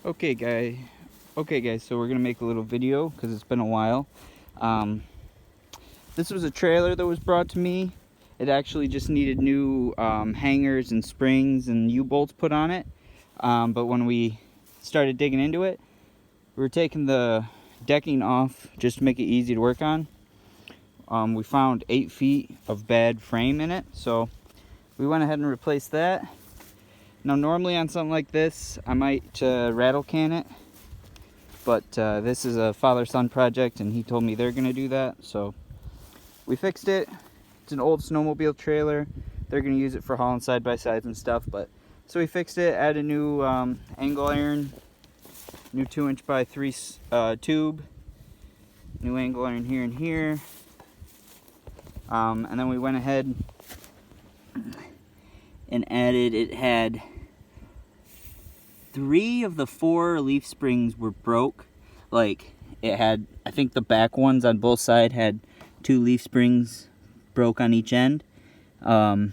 Okay, guys. So we're gonna make a little video because it's been a while. This was a trailer that was brought to me. It actually just needed new hangers and springs and U-bolts put on it. But when we started digging into it, we were taking the decking off just to make it easy to work on. We found 8 feet of bad frame in it, so we went ahead and replaced that. Now normally on something like this, I might rattle can it, but this is a father-son project and he told me they're gonna do that, so we fixed it. It's an old snowmobile trailer. They're gonna use it for hauling side-by-sides and stuff, but so we fixed it, added new angle iron, new 2" by 3 tube, new angle iron here and here, and then we went ahead and added, it had 3 of the 4 leaf springs were broke. Like, it had, I think the back ones on both sides had 2 leaf springs broke on each end. And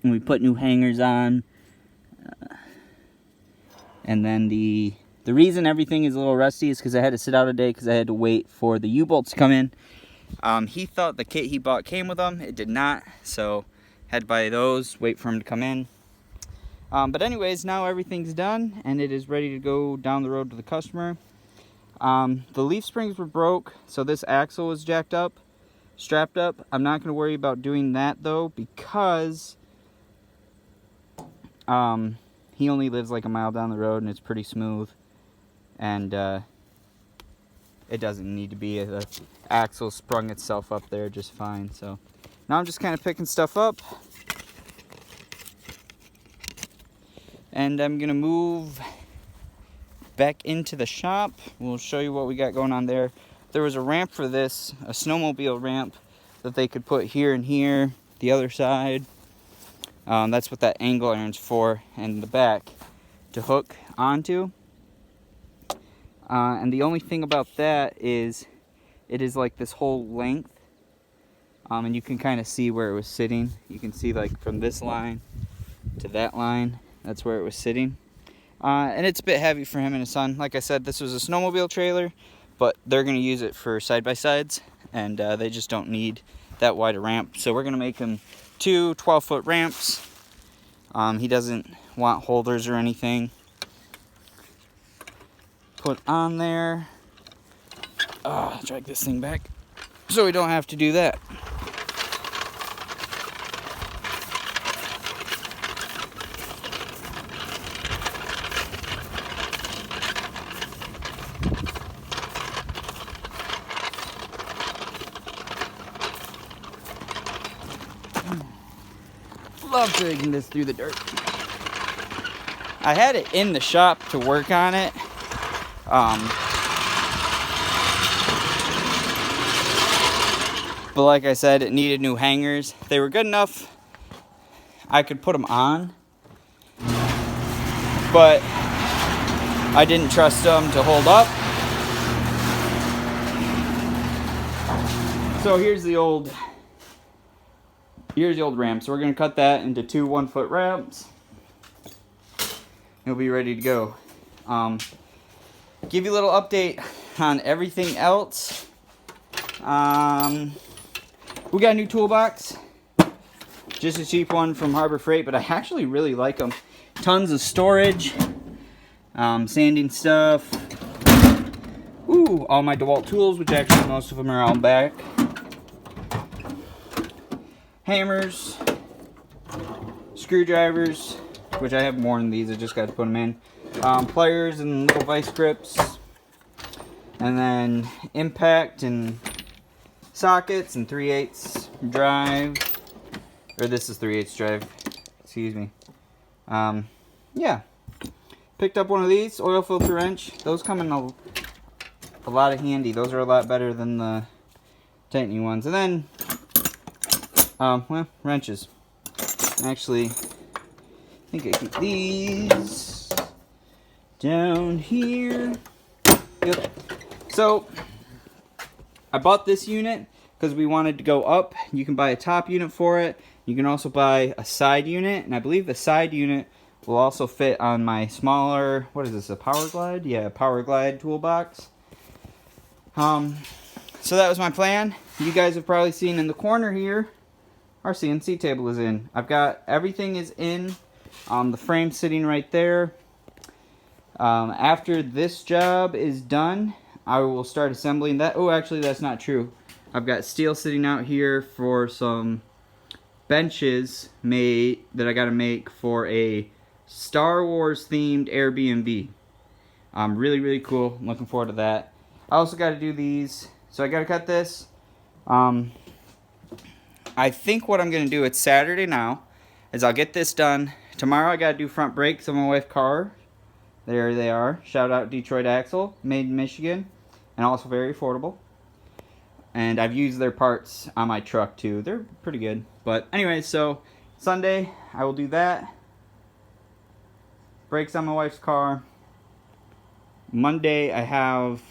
we put new hangers on. And then the reason everything is a little rusty is because I had to sit out a day because I had to wait for the U-bolts to come in. He thought the kit he bought came with them. It did not, so had to buy those, wait for them to come in. But anyways, now everything's done and it is ready to go down the road to the customer. The leaf springs were broke, so this axle was jacked up, strapped up. I'm not going to worry about doing that though, because he only lives like a mile down the road and it's pretty smooth, and it doesn't need to be. The axle sprung itself up there just fine. So now I'm just kind of picking stuff up. And I'm gonna move back into the shop. We'll show you what we got going on there. There was a ramp for this, a snowmobile ramp that they could put here and here, the other side. That's what that angle iron's for, and the back to hook onto. And the only thing about that is it is like this whole length. And you can kind of see where it was sitting. You can see like from this line to that line. That's where it was sitting. And it's a bit heavy for him and his son. Like I said, this was a snowmobile trailer, but they're going to use it for side-by-sides, and they just don't need that wide a ramp. So we're going to make him 2 12-foot ramps. He doesn't want holders or anything put on there. Drag this thing back so we don't have to do that. Love dragging this through the dirt. I had it in the shop to work on it. But like I said, it needed new hangers. They were good enough. I could put them on. But I didn't trust them to hold up. So here's the old ramp. So we're going to cut that into 2 1-foot ramps. It'll be ready to go. Give you a little update on everything else. We got a new toolbox. Just a cheap one from Harbor Freight, but I actually really like them. Tons of storage. Sanding stuff. Ooh, all my DeWalt tools, which actually most of them are out back. Hammers, screwdrivers, which I have more than these, I just got to put them in. Pliers and little vice grips, and then impact and sockets and 3/8 drive, or this is 3/8 drive, excuse me. Yeah, picked up one of these, oil filter wrench. Those come in a lot of handy. Those are a lot better than the tightening ones. And then well, wrenches. Actually, I think I keep these down here. Yep. So, I bought this unit because we wanted to go up. You can buy a top unit for it. You can also buy a side unit, and I believe the side unit will also fit on my smaller, what is this, a Power Glide? Yeah, Power Glide toolbox. So that was my plan. You guys have probably seen in the corner here, our CNC table is in. I've got, everything is in. The frame sitting right there. After this job is done, I will start assembling that. Oh, actually, that's not true. I've got steel sitting out here for some benches that I got to make for a Star Wars themed Airbnb. Really, really cool. I'm looking forward to that. I also got to do these. So I got to cut this. I think what I'm going to do, it's Saturday now, is I'll get this done. Tomorrow I got to do front brakes on my wife's car. There they are. Shout out Detroit Axle, made in Michigan, and also very affordable. And I've used their parts on my truck too. They're pretty good. But anyway, so Sunday I will do that. Brakes on my wife's car. Monday I have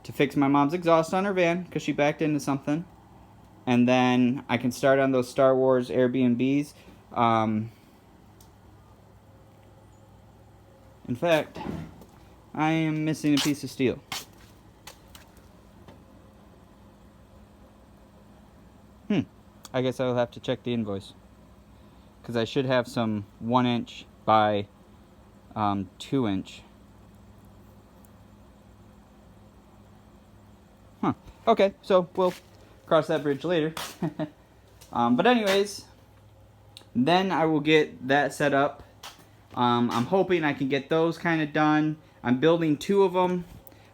to fix my mom's exhaust on her van because she backed into something. And then I can start on those Star Wars Airbnbs. In fact, I am missing a piece of steel. I guess I will have to check the invoice. Because I should have some 1 inch by 2 inch. Okay, so we'll cross that bridge later. But anyways, then I will get that set up. I'm hoping I can get those kind of done. I'm building 2 of them.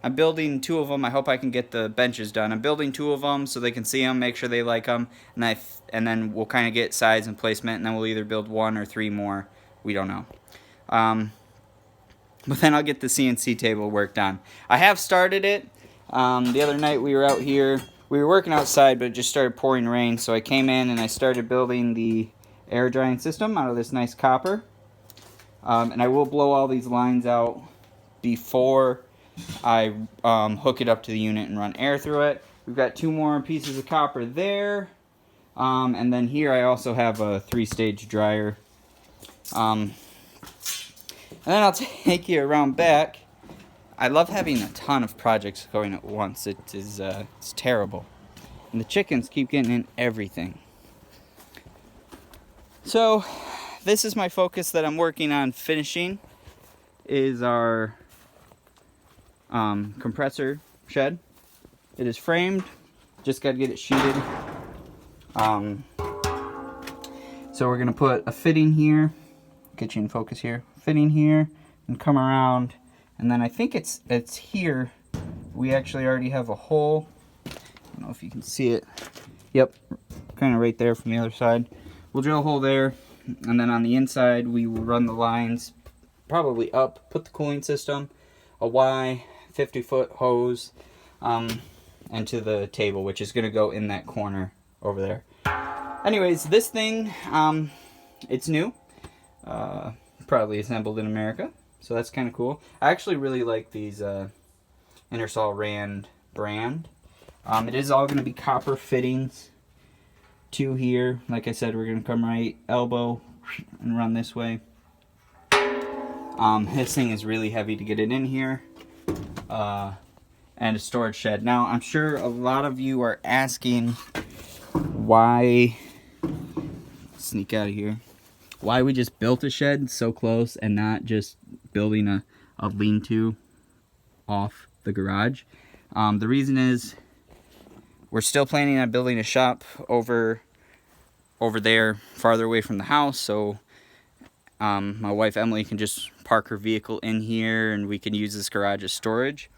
I hope I can get the benches done. I'm building 2 of them so they can see them, make sure they like them, and then we'll kind of get size and placement, and then we'll either build 1 or 3 more. We don't know. But then I'll get the CNC table worked on. I have started it. The other night we were out here. We were working outside, but it just started pouring rain, so I came in and I started building the air drying system out of this nice copper. And I will blow all these lines out before I hook it up to the unit and run air through it. We've got 2 more pieces of copper there. And then here I also have a 3-stage dryer. And then I'll take you around back. I love having a ton of projects going at once. It's terrible. And the chickens keep getting in everything. So this is my focus that I'm working on finishing, is our compressor shed. It is framed, just got to get it sheeted. So we're gonna put a fitting here, get you in focus here, fitting here, and come around, and then I think it's here. We actually already have a hole. I don't know if you can see it. Yep, kind of right there from the other side. We'll drill a hole there, and then on the inside we will run the lines probably up, put the cooling system, a Y 50-foot hose, and to the table, which is going to go in that corner over there. Anyways, this thing, it's new, proudly assembled in America, so that's kind of cool. I actually really like these Ingersoll Rand brand. It is all going to be copper fittings to here. Like I said, we're going to come right elbow and run this way. This thing is really heavy to get it in here. And a storage shed. Now, I'm sure a lot of you are asking why, sneak out of here, why we just built a shed so close and not just building a lean-to off the garage. The reason is we're still planning on building a shop over there, farther away from the house, so my wife Emily can just park her vehicle in here and we can use this garage as storage.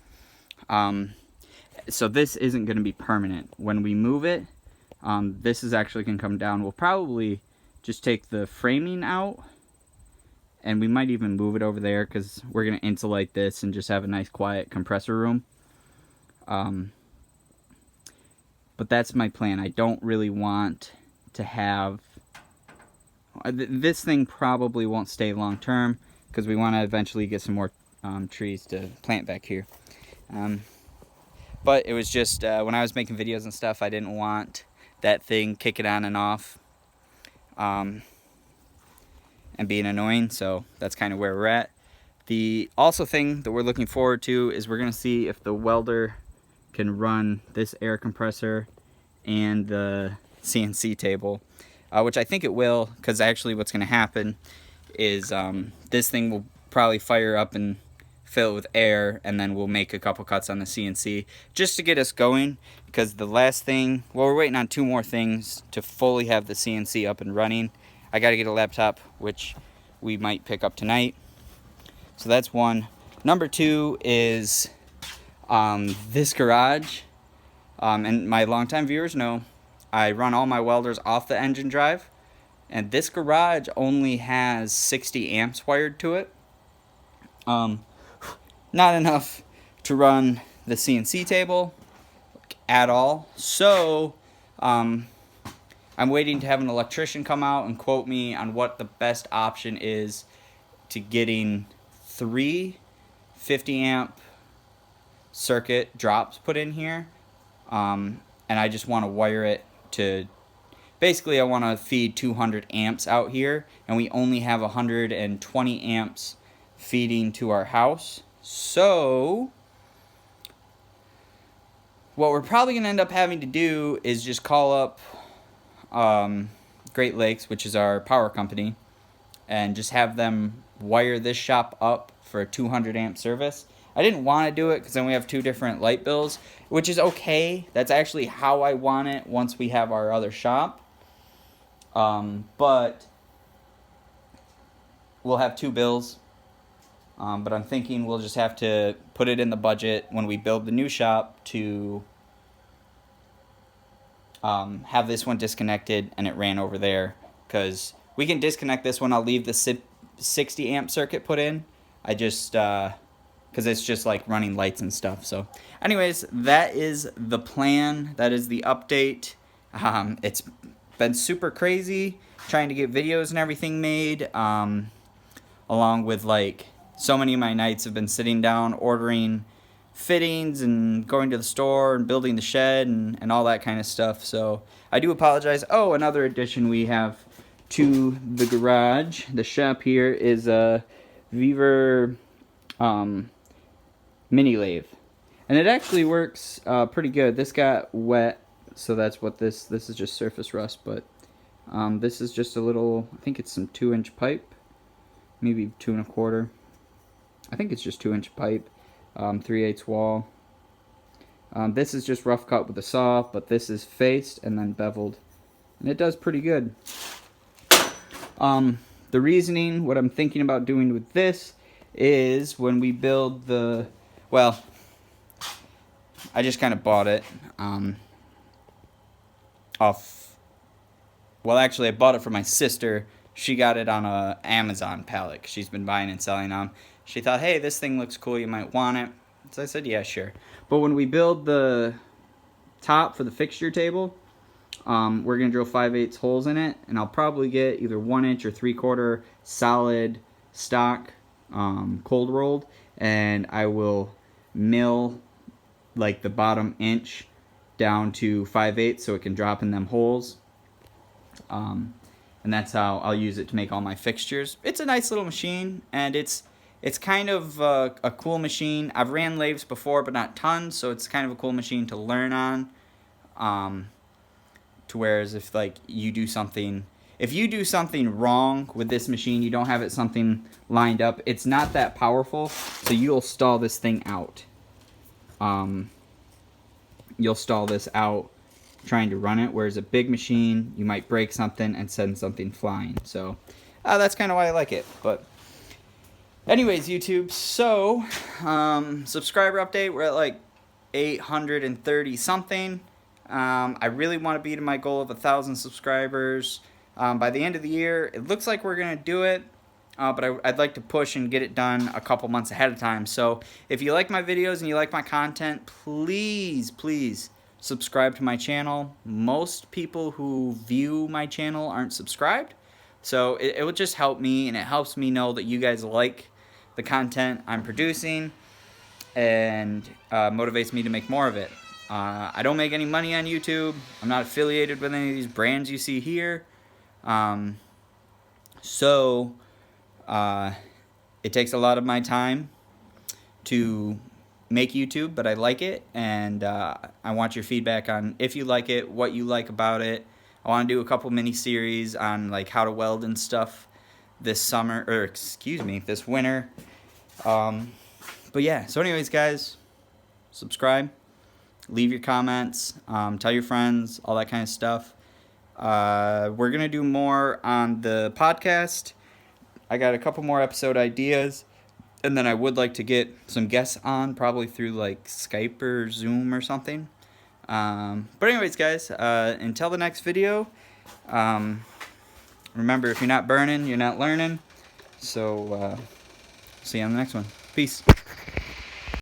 So this isn't going to be permanent. When we move it, this is actually going to come down. We'll probably just take the framing out, and we might even move it over there because we're going to insulate this and just have a nice quiet compressor room. But that's my plan. I don't really want to have... This thing probably won't stay long term because we want to eventually get some more trees to plant back here. But it was just when I was making videos and stuff, I didn't want that thing kicking on and off. and being annoying, so that's kind of where we're at. The also thing that we're looking forward to is we're going to see if the welder can run this air compressor and the CNC table, which I think it will, because actually what's going to happen is this thing will probably fire up and fill it with air, and then we'll make a couple cuts on the CNC just to get us going, because the last thing, well, we're waiting on 2 more things to fully have the CNC up and running. I got to get a laptop, which we might pick up tonight. So that's one. Number 2 is this garage, and my longtime viewers know I run all my welders off the engine drive, and this garage only has 60 amps wired to it. Not enough to run the CNC table at all. So I'm waiting to have an electrician come out and quote me on what the best option is to getting 3 50 amp circuit drops put in here. And I just want to wire it to, basically I want to feed 200 amps out here, and we only have 120 amps feeding to our house. So what we're probably going to end up having to do is just call up Great Lakes, which is our power company, and just have them wire this shop up for a 200 amp service. I didn't want to do it because then we have 2 different light bills, which is okay. That's actually how I want it once we have our other shop. But we'll have 2 bills. But I'm thinking we'll just have to put it in the budget when we build the new shop to have this one disconnected and it ran over there. Because we can disconnect this one. I'll leave the 60 amp circuit put in. I just, because it's just like running lights and stuff. So anyways, that is the plan. That is the update. It's been super crazy trying to get videos and everything made. Along with like, so many of my nights have been sitting down ordering fittings and going to the store and building the shed and all that kind of stuff. So I do apologize. Oh, another addition we have to the garage, the shop here, is a Weaver mini lathe. And it actually works pretty good. This got wet, so that's what this is, just surface rust. But this is just a little, I think it's some 2-inch pipe, maybe 2 1/4. I think it's just 2-inch pipe, 3/8 wall. This is just rough cut with a saw, but this is faced and then beveled, and it does pretty good. The reasoning, what I'm thinking about doing with this is when we build the, well, I just kind of bought it off, well, actually I bought it for my sister. She got it on a Amazon pallet. She's been buying and selling them. She thought, hey, this thing looks cool, you might want it. So I said, yeah, sure. But when we build the top for the fixture table, we're going to drill 5/8 holes in it, and I'll probably get either 1-inch or 3/4 solid stock cold rolled, and I will mill like the bottom inch down to 5/8 so it can drop in them holes. And that's how I'll use it to make all my fixtures. It's a nice little machine, and it's kind of a cool machine. I've ran lathes before, but not tons, so it's kind of a cool machine to learn on. To whereas if like you do something wrong with this machine, you don't have it something lined up, it's not that powerful, so you'll stall this thing out. You'll stall this out trying to run it, whereas a big machine, you might break something and send something flying. So that's kind of why I like it. But anyways, YouTube, so subscriber update, we're at like 830 something. I really want to beat my goal of 1,000 subscribers by the end of the year. It looks like we're gonna do it, but I'd like to push and get it done a couple months ahead of time. So if you like my videos and you like my content, please subscribe to my channel. Most people who view my channel aren't subscribed, so it will just help me, and it helps me know that you guys like the content I'm producing, and motivates me to make more of it. I don't make any money on YouTube. I'm not affiliated with any of these brands you see here. So It takes a lot of my time to make YouTube, but I like it, and I want your feedback on if you like it, what you like about it. I want to do a couple mini series on like how to weld and stuff this summer, or excuse me, this winter. But yeah, so anyways, guys, subscribe, leave your comments, tell your friends, all that kind of stuff. We're gonna do more on the podcast. I got a couple more episode ideas, and then I would like to get some guests on, probably through like Skype or Zoom or something. But anyways, guys, until the next video, remember, if you're not burning, you're not learning. So see you on the next one. Peace.